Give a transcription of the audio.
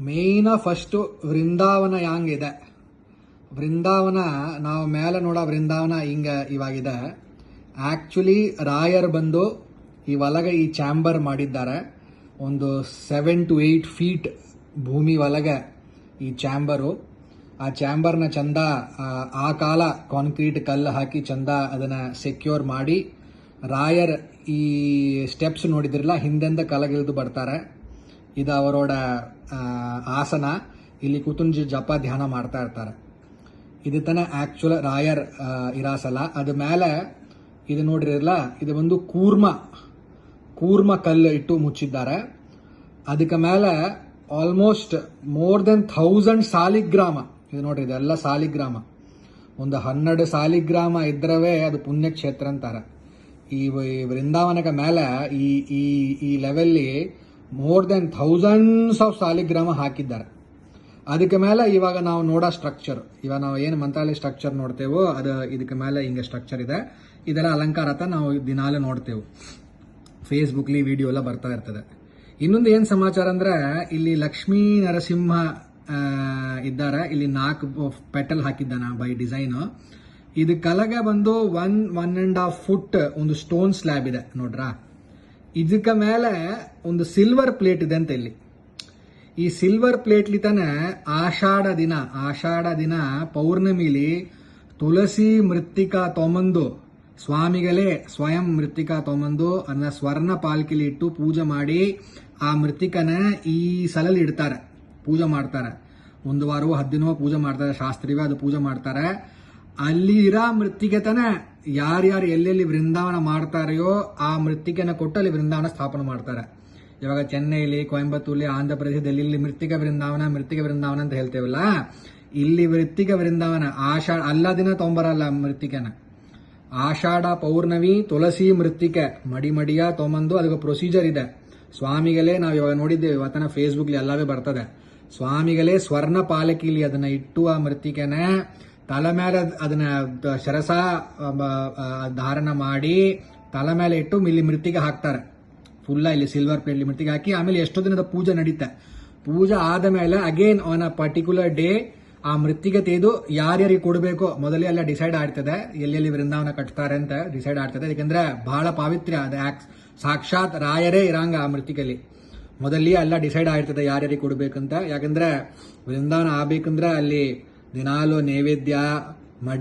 ಮೇಯ್ನ first ವೃಂದಾವನ ಹ್ಯಾಂಗಿದೆ. ವೃಂದಾವನ ನಾವು ಮೇಲೆ ನೋಡೋ ವೃಂದಾವನ ಹಿಂಗೆ ಇವಾಗಿದೆ. ಆ್ಯಕ್ಚುಲಿ ರಾಯರ್ ಬಂದು ಈ ಒಳಗೆ ಈ ಚಾಂಬರ್ ಮಾಡಿದ್ದಾರೆ. ಒಂದು 7 to 8 ಫೀಟ್ ಭೂಮಿ ಒಳಗೆ ಈ ಚಾಂಬರು. ಆ ಚಾಂಬರ್ನ ಚಂದ ಆ ಕಾಲ ಕಾಂಕ್ರೀಟ್ ಕಲ್ಲು ಹಾಕಿ ಚಂದ ಅದನ್ನು ಸೆಕ್ಯೂರ್ ಮಾಡಿ, ರಾಯರ್ ಈ ಸ್ಟೆಪ್ಸ್ ನೋಡಿದ್ರಲ್ಲ ಹಿಂದೆಂದ ಕೆಳಗಿಳಿದು ಬರ್ತಾರೆ. ಇದು ಅವರೋಡ ಆಸನ. ಇಲ್ಲಿ ಕೂತುಂಜಿ ಜಪ ಧ್ಯಾನ ಮಾಡ್ತಾ ಇರ್ತಾರೆ. ಇದು ತಾನೆ ಆ್ಯಕ್ಚುಲ್ ರಾಯರ್ ಇರಾಸಲ. ಅದು ಮೇಲೆ ಇದು ನೋಡಿರಲ್ಲ, ಇದು ಒಂದು ಕೂರ್ಮ ಕಲ್ಲು ಇಟ್ಟು ಮುಚ್ಚಿದ್ದಾರೆ. ಅದಕ್ಕೆ ಮೇಲೆ ಆಲ್ಮೋಸ್ಟ್ ಮೋರ್ ದೆನ್ 1000 ಸಾಲಿಗ್ರಾಮ. ಇದು ನೋಡ್ರಿ, ಇದೆಲ್ಲ ಸಾಲಿಗ್ರಾಮ. ಒಂದು 12 ಸಾಲಿಗ್ರಾಮ ಇದ್ರವೇ ಅದು ಪುಣ್ಯಕ್ಷೇತ್ರ ಅಂತಾರೆ. ಈ ವೃಂದಾವನಕ್ಕೆ ಮೇಲೆ ಈ ಲೆವೆಲ್ಲಿ ಮೋರ್ ದೆನ್ 1000s ಆಫ್ ಸಾಲಿಗ್ರಾಮ ಹಾಕಿದ್ದಾರೆ. ಅದಕ್ಕೆ ಮೇಲೆ ಇವಾಗ ನಾವು ನೋಡೋ ಸ್ಟ್ರಕ್ಚರ್, ಇವಾಗ ನಾವು ಏನು ಮಂತ್ರಾಲಯ ಸ್ಟ್ರಕ್ಚರ್ ನೋಡ್ತೇವೋ ಅದು ಇದಕ್ಕೆ ಮೇಲೆ ಹಿಂಗೆ ಸ್ಟ್ರಕ್ಚರ್ ಇದೆ. ಇದೆಲ್ಲ ಅಲಂಕಾರತ ನಾವು ದಿನಾಲೇ ನೋಡ್ತೇವೆ. ಫೇಸ್ಬುಕ್ಲಿ ವಿಡಿಯೋ ಎಲ್ಲ ಬರ್ತಾ ಇರ್ತದೆ. ಇನ್ನೊಂದು ಏನು ಸಮಾಚಾರ ಅಂದರೆ, ಇಲ್ಲಿ ಲಕ್ಷ್ಮೀ ನರಸಿಂಹ ಇದ್ದಾರೆ. ಇಲ್ಲಿ 4 ಪೆಟಲ್ ಹಾಕಿದ್ದಾನೆ ಬೈ ಡಿಸೈನು. ಇದು ಕೆಳಗೆ ಬಂದು 1.5 ಫುಟ್ ಒಂದು ಸ್ಟೋನ್ ಸ್ಲ್ಯಾಬ್ ಇದೆ ನೋಡ್ರಾ. ಇದಕ್ಕೆ ಮೇಲೆ ಒಂದು ಸಿಲ್ವರ್ ಪ್ಲೇಟ್ ಇದೆ ಅಂತ ಇಲ್ಲಿ. ಈ ಸಿಲ್ವರ್ ಪ್ಲೇಟ್ಲಿ ತಾನೆ ಆಷಾಢ ದಿನ ಪೌರ್ಣಮಿಲಿ ತುಳಸಿ ಮೃತ್ತಿಕಾ ತೊಗೊಂಬಂದು ಸ್ವಾಮಿಗಳೇ ಸ್ವಯಂ ಮೃತ್ತಿಕಾ ತೊಗೊಂಬಂದು ಅದನ್ನ ಸ್ವರ್ಣ ಪಾಲ್ಕಿಲಿ ಇಟ್ಟು ಪೂಜೆ ಮಾಡಿ ಆ ಮೃತ್ತಿಕನ ಈ ಸಲಲ್ಲಿ ಇಡ್ತಾರೆ, ಪೂಜೆ ಮಾಡ್ತಾರೆ. 1 ವಾರವೋ 10 ದಿನವೋ ಪೂಜೆ ಮಾಡ್ತಾರೆ. ಶಾಸ್ತ್ರೀಯ ಅದು ಪೂಜೆ ಮಾಡ್ತಾರೆ. ಅಲ್ಲಿ ಇರೋ ಮೃತ್ತಿಗೆ ತಾನೆ ಯಾರ್ಯಾರು ಎಲ್ಲೆಲ್ಲಿ ವೃಂದಾವನ ಮಾಡ್ತಾರೆಯೋ ಆ ಮೃತ್ತಿಕೆನ ಕೊಟ್ಟು ಅಲ್ಲಿ ವೃಂದಾವನ ಸ್ಥಾಪನೆ ಮಾಡ್ತಾರೆ. ಇವಾಗ ಚೆನ್ನೈಲಿ, ಕೊಯಂಬತ್ತೂರ್ಲಿ, ಆಂಧ್ರ ಪ್ರದೇಶ, ಡೆಲ್ಲಿಲಿ ಮೃತ್ತಿಕ ವೃಂದಾವನ ಅಂತ ಹೇಳ್ತೇವಲ್ಲ, ಇಲ್ಲಿ ಮೃತ್ತಿಕ ವೃಂದಾವನ ಅಲ್ಲ ದಿನ ತೊಂಬರಲ್ಲ ಮೃತ್ತಿಕೆನ. ಆಷಾಢ ಪೌರ್ಣಮಿ ತುಳಸಿ ಮೃತ್ತಿಕೆ ಮಡಿಯ ತೊಗೊಂಬಂದು ಅದಕ್ಕೆ ಪ್ರೊಸೀಜರ್ ಇದೆ. ಸ್ವಾಮಿಗಳೇ ನಾವು ಇವಾಗ ನೋಡಿದ್ದೇವೆ, ಇವತ್ತನ ಫೇಸ್ಬುಕ್ಲಿ ಎಲ್ಲವೇ ಬರ್ತದೆ. ಸ್ವಾಮಿಗಳೇ ಸ್ವರ್ಣ ಪಾಲಕಿಲಿ ಅದನ್ನ ಇಟ್ಟು ಆ ಮೃತ್ತಿಕೆನ ತಲೆ ಮೇಲೆ ಅದನ್ನ ಶರಸ ಧಾರಣ ಮಾಡಿ ತಲೆ ಮೇಲೆ ಇಟ್ಟು ಇಲ್ಲಿ ಮೃತ್ತಿಗೆ ಹಾಕ್ತಾರೆ. ಫುಲ್ಲ ಇಲ್ಲಿ ಸಿಲ್ವರ್ ಪ್ಲೇಟ್ಲಿ ಮೃತ್ತಿಗೆ ಹಾಕಿ ಆಮೇಲೆ ಎಷ್ಟೋ ದಿನದ ಪೂಜೆ ನಡೀತೆ. ಪೂಜೆ ಆದ ಮೇಲೆ again on a particular day ಆ ಮೃತ್ತಿಗೆ ತೆಗೆದು ಯಾರ್ಯಾರಿಗೆ ಕೊಡಬೇಕು ಮೊದಲೇ ಎಲ್ಲ ಡಿಸೈಡ್ ಆಗ್ತದೆ. ಎಲ್ಲೆಲ್ಲಿ ವೃಂದಾವನ ಕಟ್ತಾರೆ ಅಂತ ಡಿಸೈಡ್ ಆಗ್ತದೆ. ಯಾಕಂದ್ರೆ ಬಹಳ ಪಾವಿತ್ರ್ಯ ಅದು. ಸಾಕ್ಷಾತ್ ರಾಯರೇ ಇರಂಗ ಆ ಮೃತ್ತಿಗೆಯಲ್ಲಿ ಮೊದಲೇ ಎಲ್ಲ ಡಿಸೈಡ್ ಆಗ್ತದೆ ಯಾರ್ಯಾರಿಗೆ ಕೊಡ್ಬೇಕಂತ. ಯಾಕಂದ್ರೆ ವೃಂದಾವನ ಆಗ್ಬೇಕಂದ್ರೆ ಅಲ್ಲಿ ದಿನಾಲು ನೈವೇದ್ಯ